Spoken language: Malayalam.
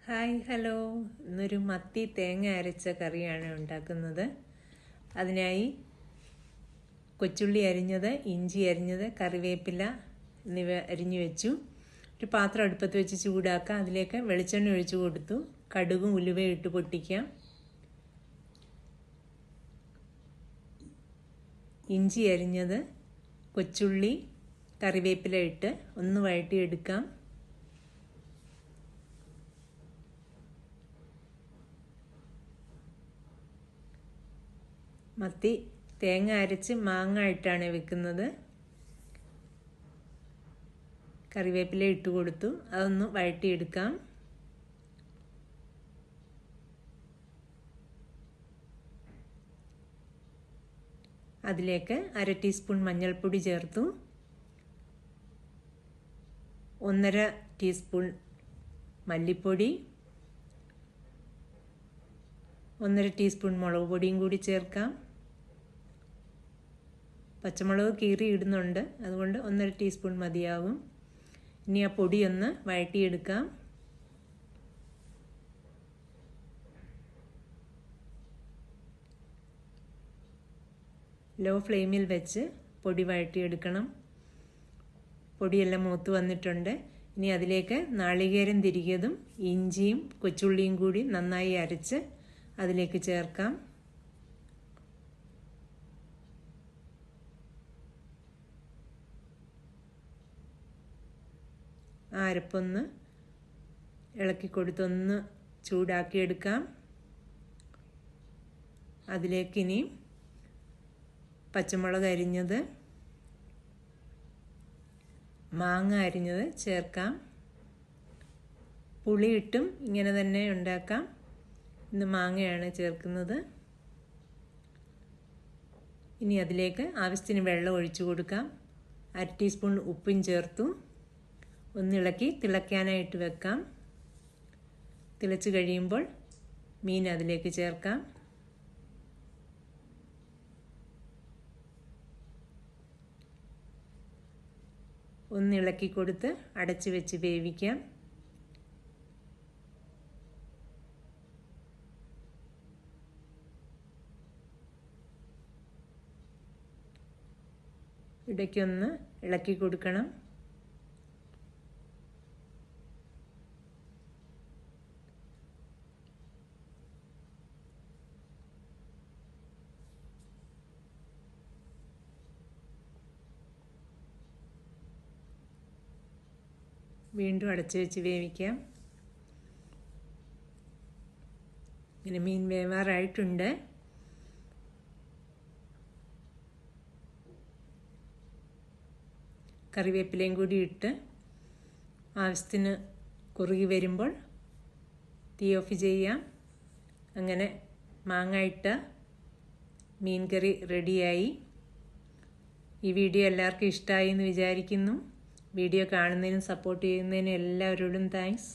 ഹായ് ഹലോ, ഇന്നൊരു മത്തി തേങ്ങ അരച്ച കറിയാണ് ഉണ്ടാക്കുന്നത്. അതിനായി കൊച്ചുള്ളി അരിഞ്ഞത്, ഇഞ്ചി അരിഞ്ഞത്, കറിവേപ്പില എന്നിവ അരിഞ്ഞു വെച്ചു. ഒരു പാത്രം അടുപ്പത്ത് വെച്ച് ചൂടാക്കാം. അതിലേക്ക് വെളിച്ചെണ്ണ ഒഴിച്ചു കൊടുത്തു. കടുകും ഉലുവയും ഇട്ട് പൊട്ടിക്കാം. ഇഞ്ചി അരിഞ്ഞത്, കൊച്ചുള്ളി, കറിവേപ്പില ഇട്ട് ഒന്ന് വഴറ്റിയെടുക്കാം. മത്തി തേങ്ങ അരച്ച് മാങ്ങ ഇട്ടാണ് വെക്കുന്നത്. കറിവേപ്പില ഇട്ട് കൊടുത്തു. അതൊന്ന് വഴറ്റിയെടുക്കാം. അതിലേക്ക് 1/2 ടീസ്പൂൺ മഞ്ഞൾപ്പൊടി ചേർത്തു. 1/2 ടീസ്പൂൺ മല്ലിപ്പൊടി, 1/2 ടീസ്പൂൺ മുളക് പൊടിയും കൂടി ചേർക്കാം. പച്ചമുളക് കീറി ഇടുന്നുണ്ട്, അതുകൊണ്ട് 1/2 ടീസ്പൂൺ മതിയാകും. ഇനി ആ പൊടിയൊന്ന് വഴറ്റിയെടുക്കാം. ലോ ഫ്ലെയിമിൽ വെച്ച് പൊടി വഴറ്റിയെടുക്കണം. പൊടിയെല്ലാം മൂത്ത് വന്നിട്ടുണ്ട്. ഇനി അതിലേക്ക് നാളികേരം തിരികിയതും ഇഞ്ചിയും കൊച്ചുള്ളിയും കൂടി നന്നായി അരച്ച് അതിലേക്ക് ചേർക്കാം. ആ അരപ്പൊന്ന് ഇളക്കി കൊടുത്തൊന്ന് ചൂടാക്കിയെടുക്കാം. അതിലേക്കിനി പച്ചമുളക് അരിഞ്ഞത്, മാങ്ങ അരിഞ്ഞത് ചേർക്കാം. പുളിയിട്ടും ഇങ്ങനെ തന്നെ ഉണ്ടാക്കാം. ഇന്ന് മാങ്ങയാണ് ചേർക്കുന്നത്. ഇനി അതിലേക്ക് ആവശ്യത്തിന് വെള്ളം ഒഴിച്ചു കൊടുക്കാം. 1/2 ടീസ്പൂൺ ഉപ്പും ചേർത്തു. ഒന്നിളക്കി തിളയ്ക്കാനായിട്ട് വെക്കാം. തിളച്ച് കഴിയുമ്പോൾ മീൻ അതിലേക്ക് ചേർക്കാം. ഒന്നിളക്കി കൊടുത്ത് അടച്ചു വെച്ച് വേവിക്കാം. ഇടയ്ക്കൊന്ന് ഇളക്കി കൊടുക്കണം. വീണ്ടും അടച്ചു വെച്ച് വേവിക്കാം. ഇങ്ങനെ മീൻ വേവാറായിട്ടുണ്ട്. കറിവേപ്പിലയും കൂടി ഇട്ട് ആവശ്യത്തിന് കുറുകി വരുമ്പോൾ തീ ഓഫ് ചെയ്യാം. അങ്ങനെ മാങ്ങ ഇട്ട മീൻ കറി റെഡിയായി. ഈ വീഡിയോ എല്ലാവർക്കും ഇഷ്ടമായി എന്ന് വിചാരിക്കുന്നു. വീഡിയോ കാണുന്നതിനും സപ്പോർട്ട് ചെയ്യുന്നതിനും എല്ലാവരോടും താങ്ക്സ്.